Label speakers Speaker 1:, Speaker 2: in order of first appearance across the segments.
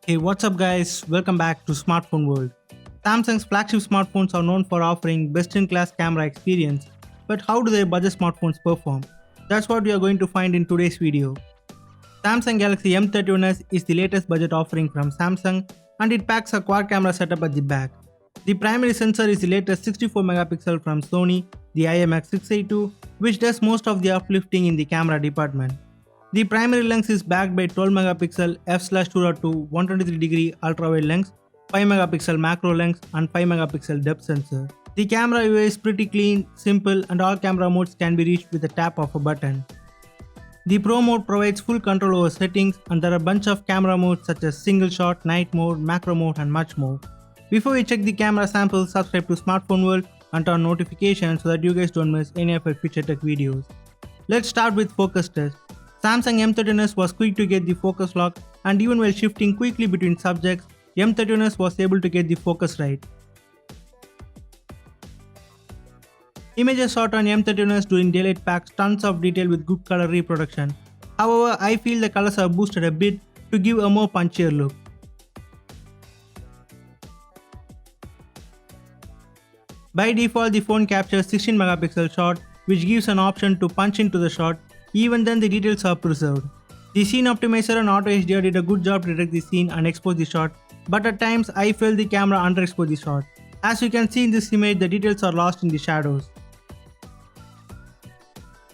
Speaker 1: Hey, what's up, guys? Welcome back to Smartphone World. Samsung's flagship smartphones are known for offering best in class camera experience, but how do their budget smartphones perform? That's what we are going to find in today's video. Samsung Galaxy M31s is the latest budget offering from Samsung and it packs a quad camera setup at the back. The primary sensor is the latest 64 megapixel from Sony, the IMX682, which does most of the uplifting in the camera department. The primary lens is backed by 12 megapixel f/2.2 123 degree ultra-wide lens, 5 megapixel macro lens and 5 megapixel depth sensor. The camera UI is pretty clean, simple and all camera modes can be reached with the tap of a button. The Pro mode provides full control over settings and there are a bunch of camera modes such as single shot, night mode, macro mode and much more. Before we check the camera samples, subscribe to Smartphone World and turn on notifications so that you guys don't miss any of our future tech videos. Let's start with focus test. Samsung M31s was quick to get the focus lock and even while shifting quickly between subjects, M31s was able to get the focus right. Images shot on M31s during daylight packs tons of detail with good color reproduction. However, I feel the colors are boosted a bit to give a more punchier look. By default, the phone captures 16 megapixel shot, which gives an option to punch into the shot. Even then, the details are preserved. The scene optimizer and auto HDR did a good job to detect the scene and expose the shot, but at times I felt the camera underexposed the shot. As you can see in this image, the details are lost in the shadows.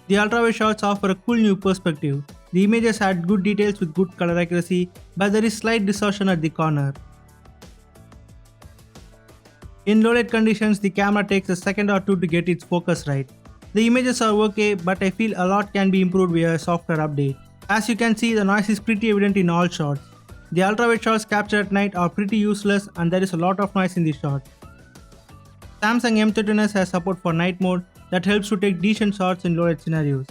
Speaker 1: The ultra-wide shots offer a cool new perspective. The images had good details with good color accuracy, but there is slight distortion at the corner. In low light conditions, the camera takes a second or two to get its focus right. The images are okay, but I feel a lot can be improved via a software update. As you can see, the noise is pretty evident in all shots. The ultra-wide shots captured at night are pretty useless and there is a lot of noise in the shot. Samsung M31s has support for night mode that helps to take decent shots in low light scenarios.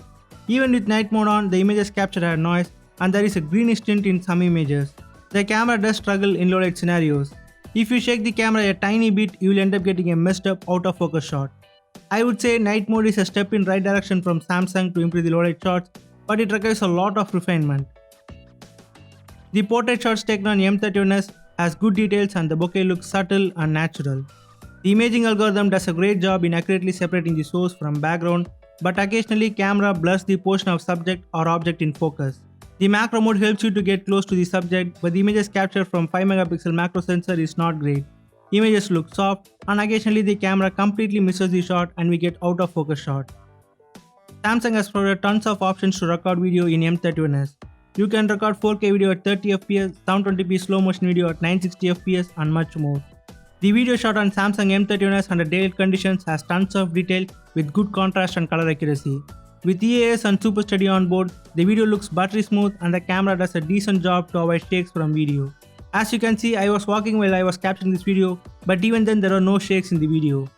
Speaker 1: Even with night mode on, the images captured had noise and there is a greenish tint in some images. The camera does struggle in low light scenarios. If you shake the camera a tiny bit, you will end up getting a messed up out of focus shot. I would say night mode is a step in right direction from Samsung to improve the low light shots, but it requires a lot of refinement. The portrait shots taken on M31s has good details and the bokeh looks subtle and natural. The imaging algorithm does a great job in accurately separating the source from background, but occasionally camera blurs the portion of subject or object in focus. The macro mode helps you to get close to the subject, but the images captured from 5 megapixel macro sensor is not great. Images look soft and occasionally the camera completely misses the shot and we get out of focus shot. Samsung has provided tons of options to record video in M31s. You can record 4K video at 30 fps, 720p slow motion video at 960 fps and much more. The video shot on Samsung M31s under daylight conditions has tons of detail with good contrast and color accuracy. With EAS and Super Steady on board, the video looks buttery smooth and the camera does a decent job to avoid shakes from video. As you can see, I was walking while I was capturing this video, but even then there are no shakes in the video.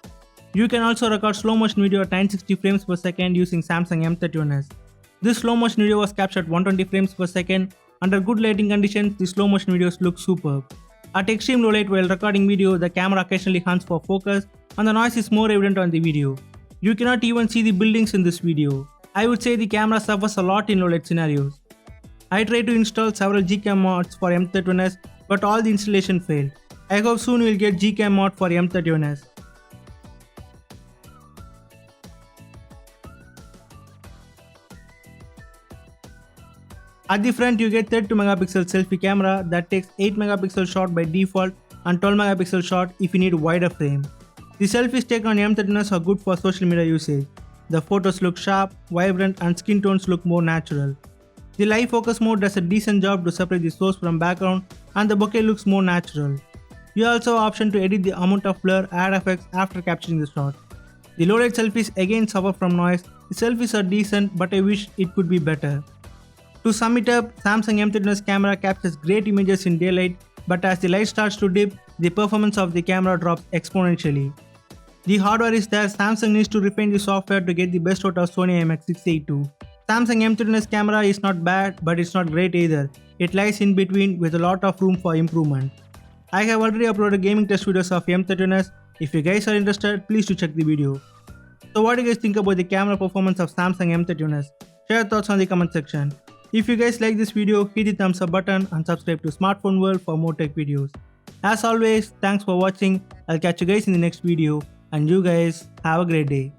Speaker 1: You can also record slow motion video at 960 frames per second using Samsung M31s. This slow motion video was captured at 120 frames per second. Under good lighting conditions, the slow motion videos look superb. At extreme low light while recording video, the camera occasionally hunts for focus and the noise is more evident on the video. You cannot even see the buildings in this video. I would say the camera suffers a lot in low light scenarios. I tried to install several Gcam mods for M31s, but all the installation failed. I hope soon we'll get Gcam mod for M31s. At the front you get 32 megapixel selfie camera that takes 8 megapixel shot by default and 12 megapixel shot if you need a wider frame. The selfies taken on M31s are good for social media usage. The photos look sharp, vibrant and skin tones look more natural. The live focus mode does a decent job to separate the source from background and the bokeh looks more natural. You also have option to edit the amount of blur, add effects after capturing the shot. The low light selfies again suffer from noise. The selfies are decent but I wish it could be better. To sum it up, Samsung M31's camera captures great images in daylight, but as the light starts to dip, the performance of the camera drops exponentially. The hardware is there, Samsung needs to refine the software to get the best out of Sony IMX682. Samsung M31's camera is not bad, but it's not great either. It lies in between with a lot of room for improvement. I have already uploaded gaming test videos of M31s. If you guys are interested, please do check the video. So what do you guys think about the camera performance of Samsung M31s? Share your thoughts on the comment section. If you guys like this video, hit the thumbs up button and subscribe to Smartphone World for more tech videos. As always, thanks for watching. I'll catch you guys in the next video and you guys have a great day.